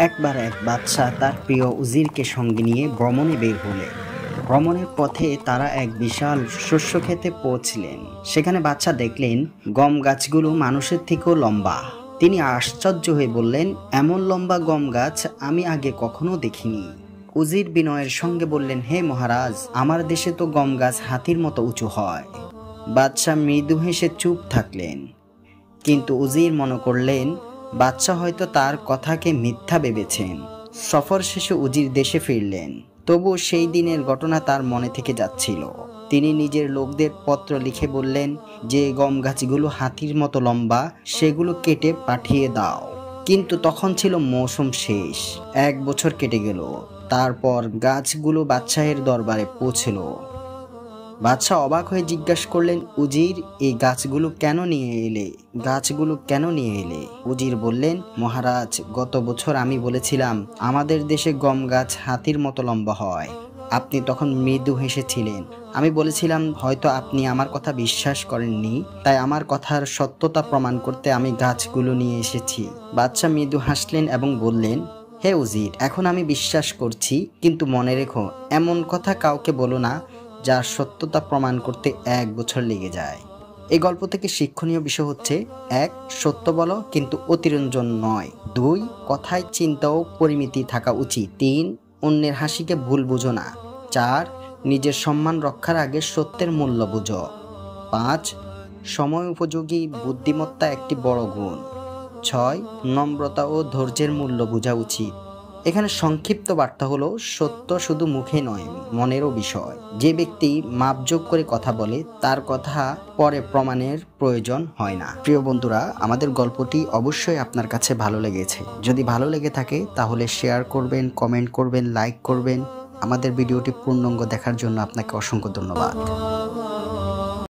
একবার এক বাদশা তার প্রিয় উজিরকে সঙ্গে নিয়ে ভ্রমণে বের হলেন। ভ্রমণের পথে তারা এক বিশাল শস্য ক্ষেতে পৌঁছলেন। সেখানে বাদশা দেখলেন গম গাছগুলো মানুষের থেকেও লম্বা। তিনি আশ্চর্য হয়ে বললেন, এমন লম্বা গম গাছ আমি আগে কখনো দেখিনি। উজির বিনয়ের সঙ্গে বললেন, হে মহারাজ, আমার দেশে তো গম গাছ হাতির মতো উঁচু হয়। বাদশা মৃদু হেসে চুপ থাকলেন, কিন্তু উজির মনে করলেন বাদশা হয়তো তার কথাকে মিথ্যা ভেবেছেন। সফর শেষে উজির দেশে ফিরলেন, তবু সেই দিনের ঘটনা তার মনে থেকে যাচ্ছিল। তিনি নিজের লোকদের পত্র লিখে বললেন, যে গম গাছগুলো হাতির মতো লম্বা সেগুলো কেটে পাঠিয়ে দাও। কিন্তু তখন ছিল মৌসুম শেষ। 1 বছর কেটে গেল। তারপর গাছগুলো বাদশাহের দরবারে পৌঁছল। বাদশাহ অবাক হয়ে জিজ্ঞাসা করলেন, উজির, এই গাছগুলো কেন নিয়ে এলে? উজির বললেন, মহারাজ, গত বছর আমি বলেছিলাম আমাদের দেশে গম গাছ হাতির মতো লম্বা হয়। আপনি তখন মৃদু হেসেছিলেন। আমি বলেছিলাম হয়তো আপনি আমার কথা বিশ্বাস করেননি, তাই আমার কথার সত্যতা প্রমাণ করতে আমি গাছগুলো নিয়ে এসেছি। বাদশাহ মৃদু হাসলেন এবং বললেন, হে উজির, এখন আমি বিশ্বাস করছি, কিন্তু মনে রেখো, এমন কথা কাউকে বলো না যার সত্যতা প্রমাণ করতে 1 বছর লেগে যায়। এই গল্প থেকে শিক্ষণীয় বিষয় হচ্ছে: 1. সত্য বলো, কিন্তু অতিরঞ্জন নয়। 2. কথায় চিন্তা ও পরিমিতি থাকা উচিত। 3. অন্যের হাসিকে ভুল বুঝো না। 4. নিজের সম্মান রক্ষার আগে সত্যের মূল্য বুঝো। 5. সময় উপযোগী বুদ্ধিমত্তা একটি বড় গুণ। 6. নম্রতা ও ধৈর্যের মূল্য বোঝা উচিত। এখানে সংক্ষিপ্ত বার্তা হলো, সত্য শুধু মুখে নয়, মনেরও বিষয়। যে ব্যক্তি মাপজোক করে কথা বলে তার কথা পরে প্রমাণের প্রয়োজন হয় না। প্রিয় বন্ধুরা, আমাদের গল্পটি অবশ্যই আপনার কাছে ভালো লেগেছে। যদি ভালো লেগে থাকে তাহলে শেয়ার করবেন, কমেন্ট করবেন, লাইক করবেন। আমাদের ভিডিওটি পূর্ণাঙ্গ দেখার জন্য আপনাকে অসংখ্য ধন্যবাদ।